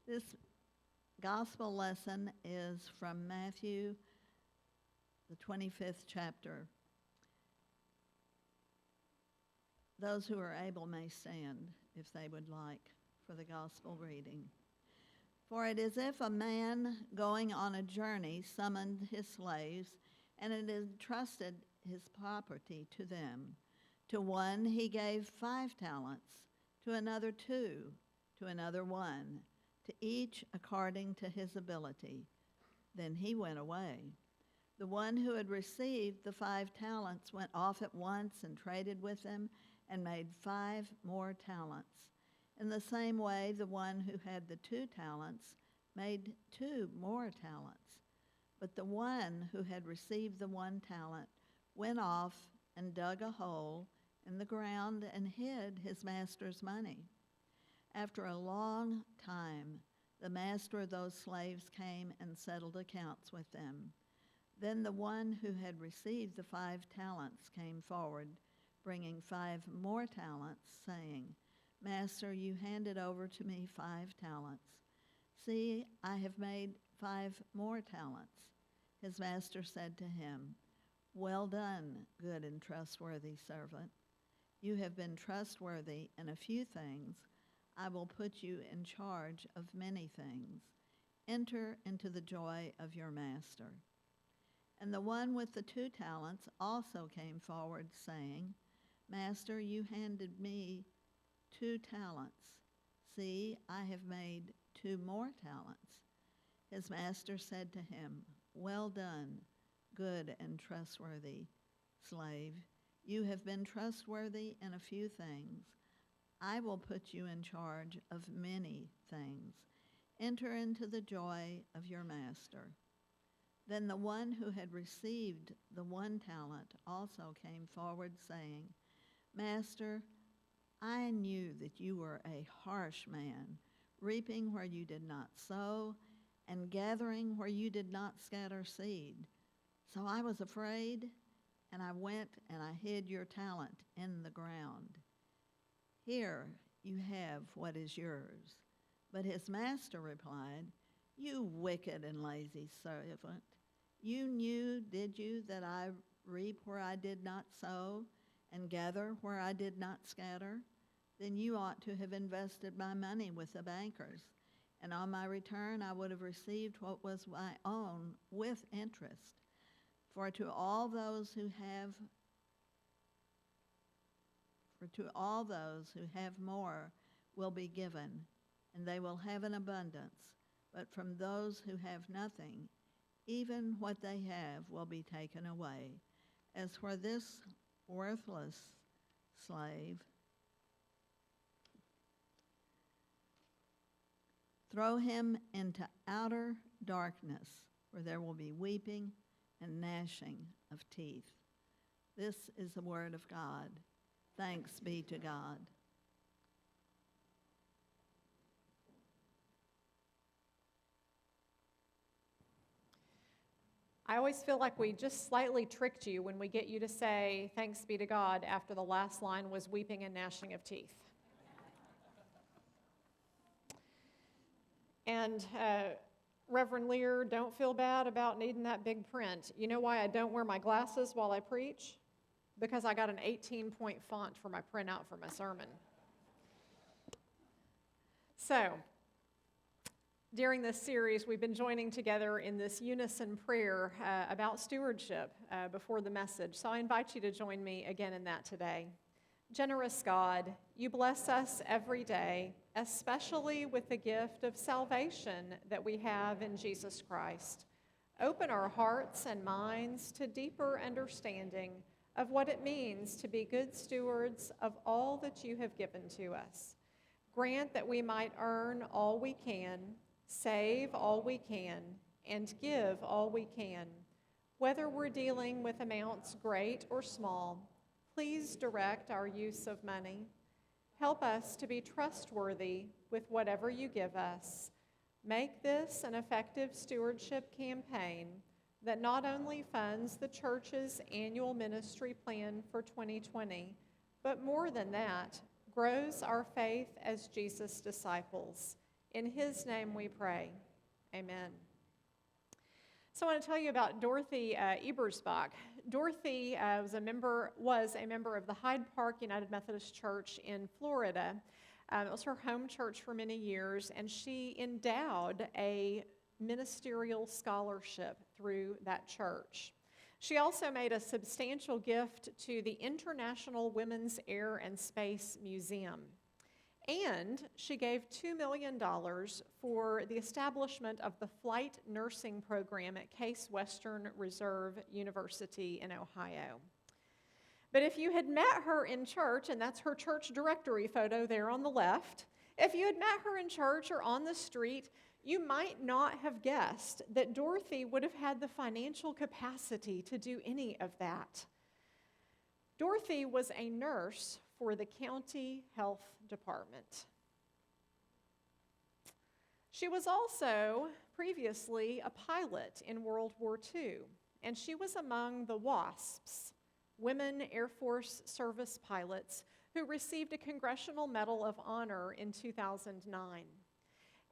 This gospel lesson is from Matthew, the 25th chapter. Those who are able may stand if they would like for the gospel reading. For it is if a man going on a journey summoned his slaves and had entrusted his property to them. To one he gave 5 talents, to another 2, to another 1, to each according to his ability. Then he went away. The one who had received the 5 talents went off at once and traded with them and made 5 more talents. In the same way, the one who had the 2 talents made 2 more talents. But the one who had received the 1 talent went off and dug a hole in the ground and hid his master's money. After a long time, the master of those slaves came and settled accounts with them. Then the one who had received the 5 talents came forward, bringing 5 more talents, saying, Master, you handed over to me 5 talents. See, I have made 5 more talents. His master said to him, Well done, good and trustworthy servant. You have been trustworthy in a few things. I will put you in charge of many things. Enter into the joy of your master. And the one with the 2 talents also came forward, saying, Master, you handed me 2 talents. See, I have made 2 more talents. His master said to him, Well done, good and trustworthy slave. You have been trustworthy in a few things. I will put you in charge of many things. Enter into the joy of your master. Then the one who had received the 1 talent also came forward, saying, Master, I knew that you were a harsh man, reaping where you did not sow, and gathering where you did not scatter seed. So I was afraid, and I went and I hid your talent in the ground. Here you have what is yours. But his master replied, You wicked and lazy servant, you knew, did you, that I reap where I did not sow and gather where I did not scatter? Then you ought to have invested my money with the bankers, and on my return I would have received what was my own with interest. For to all those who have more will be given, and they will have an abundance. But from those who have nothing, even what they have will be taken away. As for this worthless slave, throw him into outer darkness, where there will be weeping and gnashing of teeth. This is the word of God. Thanks be to God. I always feel like we just slightly tricked you when we get you to say, thanks be to God, after the last line was weeping and gnashing of teeth. And Reverend Lear, don't feel bad about needing that big print. You know why I don't wear my glasses while I preach? Because I got an 18-point font for my printout for my sermon. So, during this series, we've been joining together in this unison prayer about stewardship before the message. So I invite you to join me again in that today. Generous God, you bless us every day, especially with the gift of salvation that we have in Jesus Christ. Open our hearts and minds to deeper understanding of what it means to be good stewards of all that you have given to us. Grant that we might earn all we can, save all we can, and give all we can. Whether we're dealing with amounts great or small, please direct our use of money. Help us to be trustworthy with whatever you give us. Make this an effective stewardship campaign that not only funds the church's annual ministry plan for 2020, but more than that, grows our faith as Jesus' disciples. In his name we pray. Amen. So I want to tell you about Dorothy Ebersbach. Dorothy was a member of the Hyde Park United Methodist Church in Florida. It was her home church for many years, and she endowed a ministerial scholarship through that church. She also made a substantial gift to the International Women's Air and Space Museum. And she gave $2 million for the establishment of the flight nursing program at Case Western Reserve University in Ohio. But if you had met her in church, and that's her church directory photo there on the left, if you had met her in church or on the street, you might not have guessed that Dorothy would have had the financial capacity to do any of that. Dorothy was a nurse for the county health department. She was also previously a pilot in World War II, and she was among the WASPs, Women Air Force Service Pilots, who received a Congressional Medal of Honor in 2009.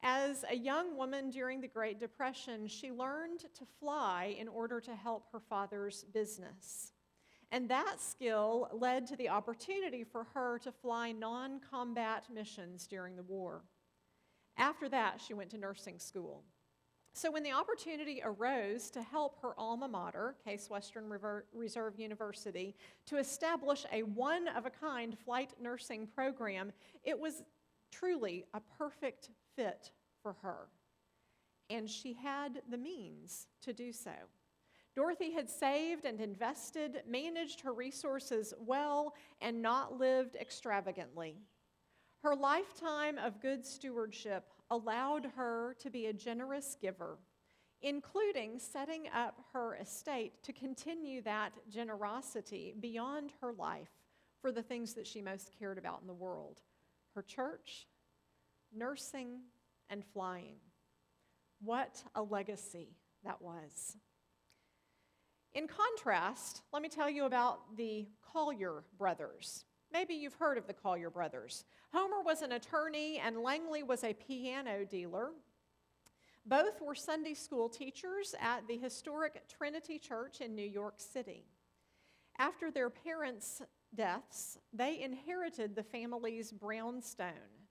As a young woman during the Great Depression, she learned to fly in order to help her father's business. And that skill led to the opportunity for her to fly non-combat missions during the war. After that, she went to nursing school. So when the opportunity arose to help her alma mater, Case Western Reserve University, to establish a one-of-a-kind flight nursing program, it was truly a perfect fit for her. And she had the means to do so. Dorothy had saved and invested, managed her resources well, and not lived extravagantly. Her lifetime of good stewardship allowed her to be a generous giver, including setting up her estate to continue that generosity beyond her life for the things that she most cared about in the world: her church, nursing, and flying. What a legacy that was. In contrast, let me tell you about the Collier brothers. Maybe you've heard of the Collier brothers. Homer was an attorney and Langley was a piano dealer. Both were Sunday school teachers at the historic Trinity Church in New York City. After their parents' deaths, they inherited the family's brownstone.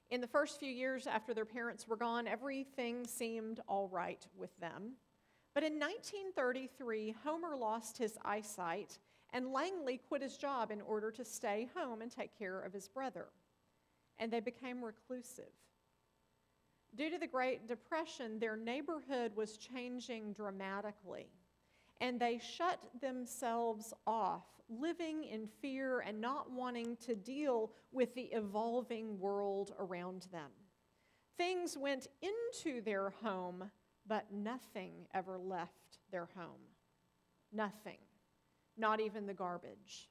In the first few years after their parents were gone, everything seemed all right with them. But in 1933, Homer lost his eyesight, and Langley quit his job in order to stay home and take care of his brother. And they became reclusive. Due to the Great Depression, their neighborhood was changing dramatically, and they shut themselves off, living in fear and not wanting to deal with the evolving world around them. Things went into their home, but nothing ever left their home. Nothing. Not even the garbage.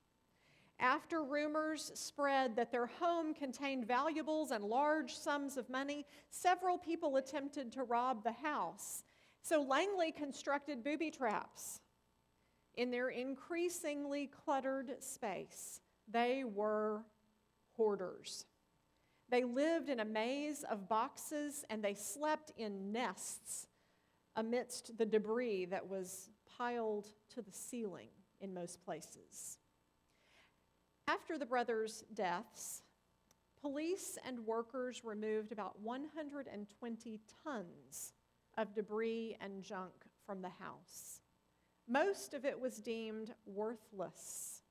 After rumors spread that their home contained valuables and large sums of money, several people attempted to rob the house. So Langley constructed booby traps. In their increasingly cluttered space, they were hoarders. They lived in a maze of boxes, and they slept in nests amidst the debris that was piled to the ceiling in most places. After the brothers' deaths, police and workers removed about 120 tons of debris and junk from the house. Most of it was deemed worthless.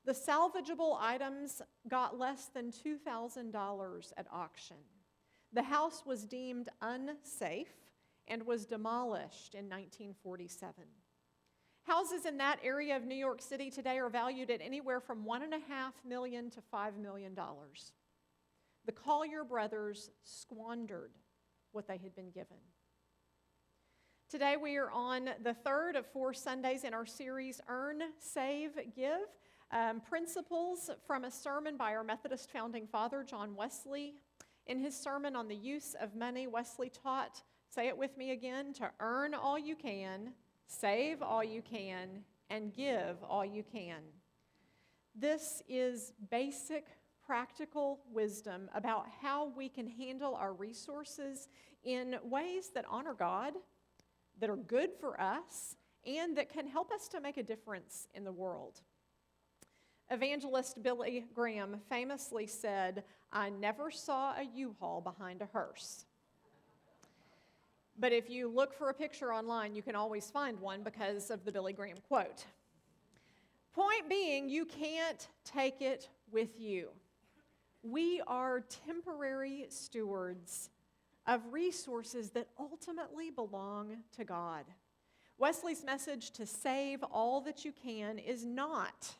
The salvageable items got less than $2,000 at auction. The house was deemed unsafe and was demolished in 1947. Houses in that area of New York City today are valued at anywhere from $1.5 million to $5 million. The Collier brothers squandered what they had been given. Today we are on the third of 4 Sundays in our series, Earn, Save, Give, principles from a sermon by our Methodist founding father, John Wesley. In his sermon on the use of money, Wesley taught, say it with me again, to earn all you can, save all you can, and give all you can. This is basic practical wisdom about how we can handle our resources in ways that honor God, that are good for us, and that can help us to make a difference in the world. Evangelist Billy Graham famously said, "I never saw a U-Haul behind a hearse." But if you look for a picture online, you can always find one because of the Billy Graham quote. Point being, you can't take it with you. We are temporary stewards of resources that ultimately belong to God. Wesley's message to save all that you can is not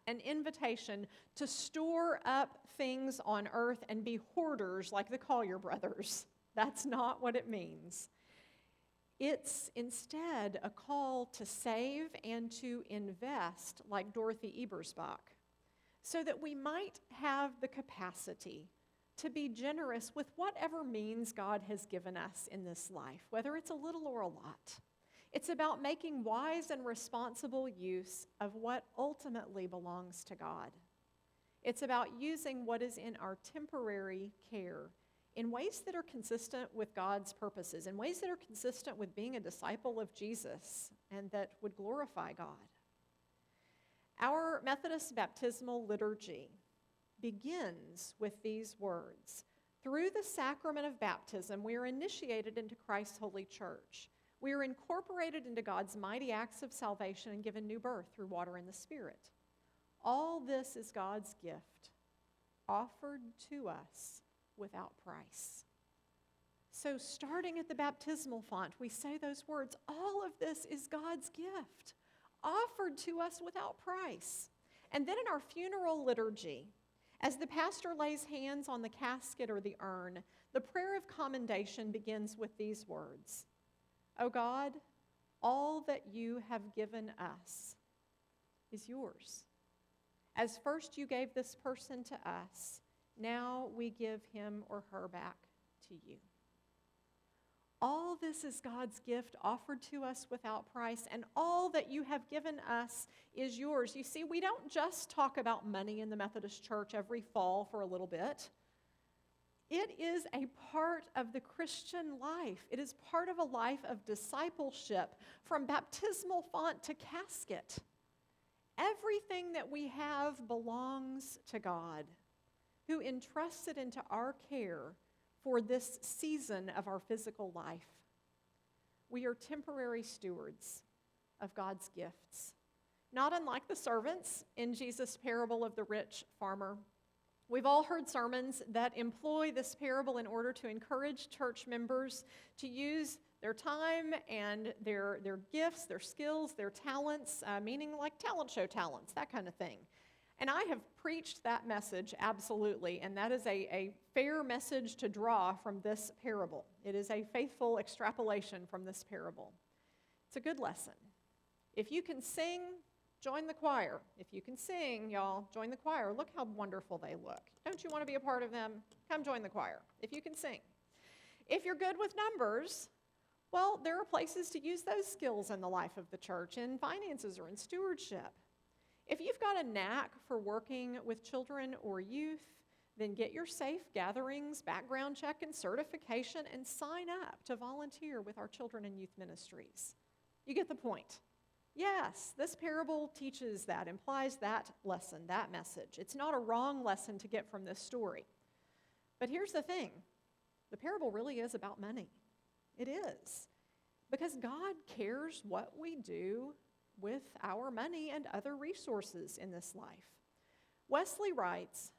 an invitation to store up things on earth and be hoarders like the Collier brothers. That's not what it means. It's instead a call to save and to invest like Dorothy Ebersbach, so that we might have the capacity to be generous with whatever means God has given us in this life, whether it's a little or a lot. It's about making wise and responsible use of what ultimately belongs to God. It's about using what is in our temporary care in ways that are consistent with God's purposes, in ways that are consistent with being a disciple of Jesus and that would glorify God. Our Methodist baptismal liturgy begins with these words. Through the sacrament of baptism, we are initiated into Christ's holy church. We are incorporated into God's mighty acts of salvation and given new birth through water and the Spirit. All this is God's gift, offered to us without price. So starting at the baptismal font, we say those words, all of this is God's gift, offered to us without price. And then in our funeral liturgy, as the pastor lays hands on the casket or the urn, the prayer of commendation begins with these words. O God, all that you have given us is yours. As first you gave this person to us, now we give him or her back to you. All this is God's gift offered to us without price, and all that you have given us is yours. You see, we don't just talk about money in the Methodist Church every fall for a little bit. It is a part of the Christian life. It is part of a life of discipleship from baptismal font to casket. Everything that we have belongs to God, who entrusts it into our care for this season of our physical life. We are temporary stewards of God's gifts, not unlike the servants in Jesus' parable of the rich farmer. We've all heard sermons that employ this parable in order to encourage church members to use their time and their gifts, their skills, their talents, meaning like talent show talents, that kind of thing. And I have preached that message absolutely, and that is a fair message to draw from this parable. It is a faithful extrapolation from this parable. It's a good lesson. If you can sing, join the choir. If you can sing, y'all, join the choir. Look how wonderful they look. Don't you want to be a part of them? Come join the choir if you can sing. If you're good with numbers, well, there are places to use those skills in the life of the church, in finances or in stewardship. If you've got a knack for working with children or youth, then get your safe gatherings, background check, and certification, and sign up to volunteer with our children and youth ministries. You get the point. Yes, this parable teaches that, implies that lesson, that message. It's not a wrong lesson to get from this story. But here's the thing. The parable really is about money. It is. Because God cares what we do with our money and other resources in this life. Wesley writes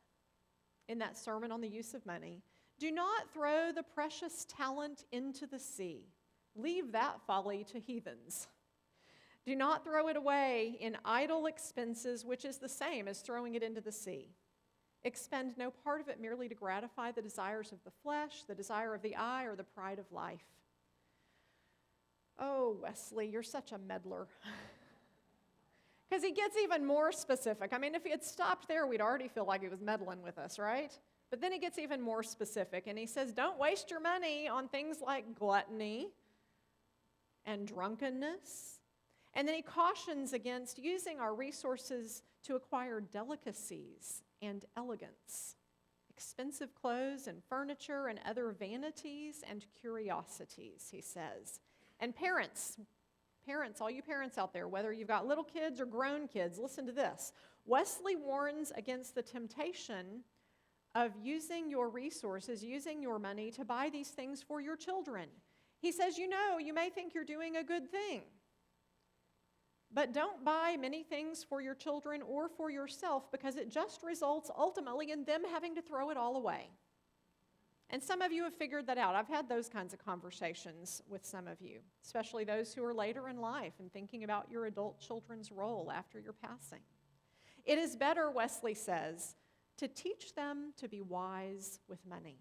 in that sermon on the use of money, "Do not throw the precious talent into the sea. Leave that folly to heathens. Do not throw it away in idle expenses, which is the same as throwing it into the sea. Expend no part of it merely to gratify the desires of the flesh, the desire of the eye, or the pride of life." Oh, Wesley, you're such a meddler. Because he gets even more specific. I mean, if he had stopped there, we'd already feel like he was meddling with us, right? But then he gets even more specific, and he says, don't waste your money on things like gluttony and drunkenness. And then he cautions against using our resources to acquire delicacies and elegance, expensive clothes and furniture and other vanities and curiosities, he says. And parents, all you parents out there, whether you've got little kids or grown kids, listen to this. Wesley warns against the temptation of using your resources, using your money to buy these things for your children. He says, you may think you're doing a good thing, but don't buy many things for your children or for yourself, because it just results ultimately in them having to throw it all away. And some of you have figured that out. I've had those kinds of conversations with some of you, especially those who are later in life and thinking about your adult children's role after your passing. It is better, Wesley says, to teach them to be wise with money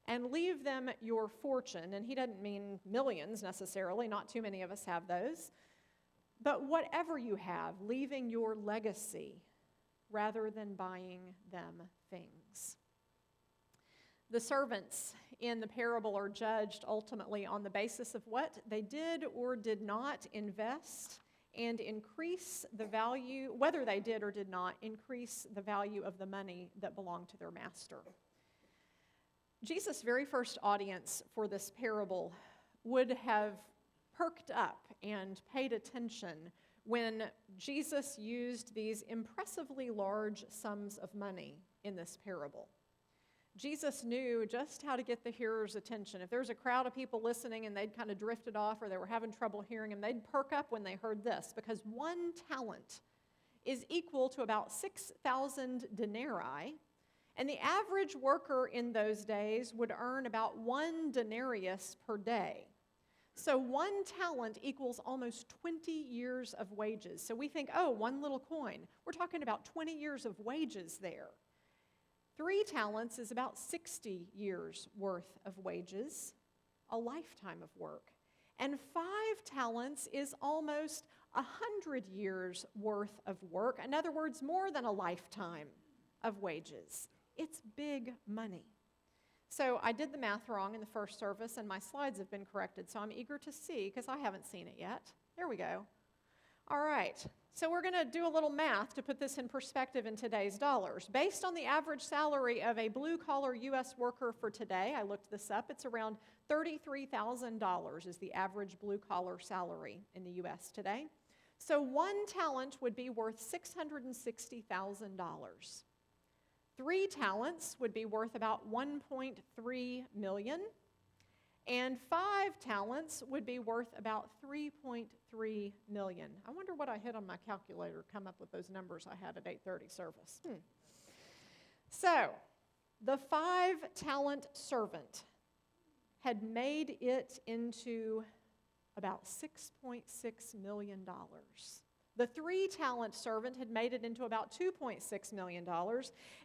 and leave them your fortune. And he doesn't mean millions necessarily, not too many of us have those. But whatever you have, leaving your legacy rather than buying them things. The servants in the parable are judged ultimately on the basis of what they did or did not invest and increase the value, whether they did or did not increase the value of the money that belonged to their master. Jesus' very first audience for this parable would have perked up and paid attention when Jesus used these impressively large sums of money in this parable. Jesus knew just how to get the hearer's attention. If there's a crowd of people listening and they'd kind of drifted off or they were having trouble hearing him, they'd perk up when they heard this, because 1 talent is equal to about 6,000 denarii, and the average worker in those days would earn about 1 denarius per day. So 1 talent equals almost 20 years of wages. So we think, 1 little coin. We're talking about 20 years of wages there. 3 talents is about 60 years worth of wages, a lifetime of work. And 5 talents is almost 100 years worth of work. In other words, more than a lifetime of wages. It's big money. So I did the math wrong in the first service, and my slides have been corrected, so I'm eager to see, because I haven't seen it yet. There we go. All right, so we're going to do a little math to put this in perspective in today's dollars. Based on the average salary of a blue-collar U.S. worker for today, I looked this up, it's around $33,000 is the average blue-collar salary in the U.S. today. So 1 talent would be worth $660,000. 3 talents would be worth about $1.3 million, and 5 talents would be worth about $3.3 million. I wonder what I hit on my calculator to come up with those numbers I had at 8:30 service. So, the 5-talent servant had made it into about $6.6 million. The 3-talent servant had made it into about $2.6 million,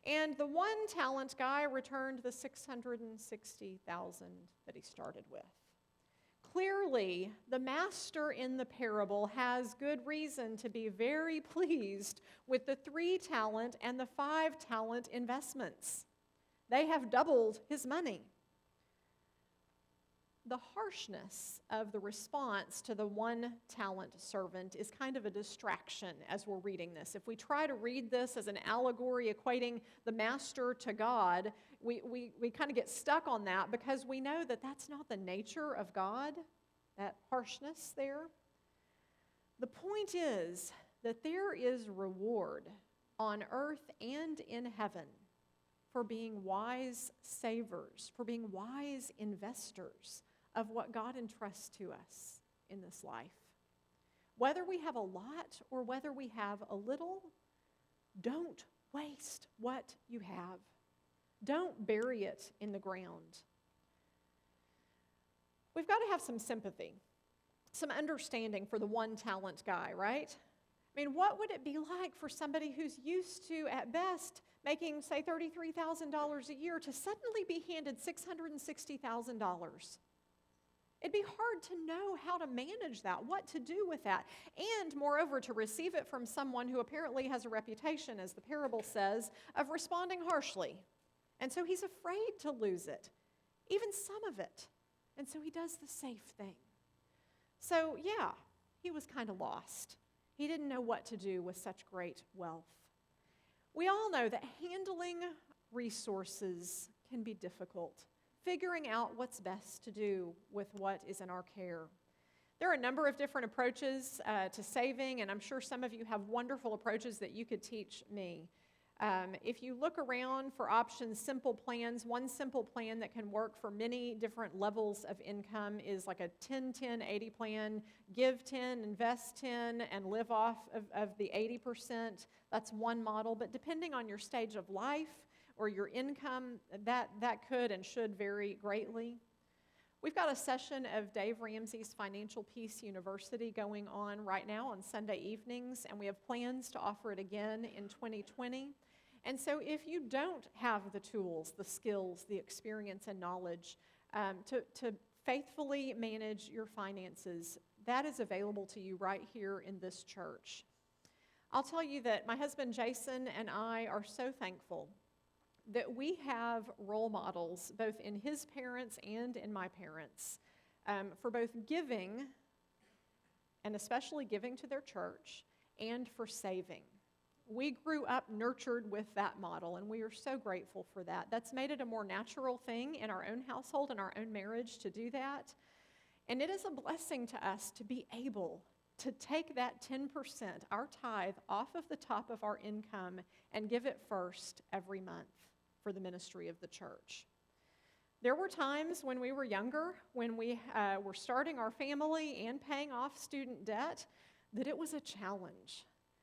and the 1-talent guy returned the $660,000 that he started with. Clearly, the master in the parable has good reason to be very pleased with the 3-talent and the 5-talent investments. They have doubled his money. The harshness of the response to the 1-talent servant is kind of a distraction as we're reading this. If we try to read this as an allegory equating the master to God, we kind of get stuck on that, because we know that that's not the nature of God, that harshness there. The point is that there is reward on earth and in heaven for being wise savers, for being wise investors of what God entrusts to us in this life. Whether we have a lot or whether we have a little, don't waste what you have. Don't bury it in the ground. We've got to have some sympathy, some understanding for the 1-talent guy, right? I mean, what would it be like for somebody who's used to, at best, making, say, $33,000 a year to suddenly be handed $660,000? It'd be hard to know how to manage that, what to do with that, and moreover, to receive it from someone who apparently has a reputation, as the parable says, of responding harshly. And so he's afraid to lose it, even some of it. And so he does the safe thing. So yeah, he was kind of lost. He didn't know what to do with such great wealth. We all know that handling resources can be difficult, figuring out what's best to do with what is in our care. There are a number of different approaches to saving, and I'm sure some of you have wonderful approaches that you could teach me. If you look around for options, simple plans, one simple plan that can work for many different levels of income is like a 10-10-80 plan. Give 10, invest 10, and live off of the 80%. That's one model, but depending on your stage of life or your income, that could and should vary greatly. We've got a session of Dave Ramsey's Financial Peace University going on right now on Sunday evenings, and we have plans to offer it again in 2020. And so if you don't have the tools, the skills, the experience, and knowledge to faithfully manage your finances, that is available to you right here in this church. I'll tell you that my husband Jason and I are so thankful that we have role models both in his parents and in my parents for both giving, and especially giving to their church, and for saving. We grew up nurtured with that model, and we are so grateful for that. That's made it a more natural thing in our own household and our own marriage to do that. And it is a blessing to us to be able to take that 10%, our tithe, off of the top of our income and give it first every month for the ministry of the church. There were times when we were younger, when we were starting our family and paying off student debt, that it was a challenge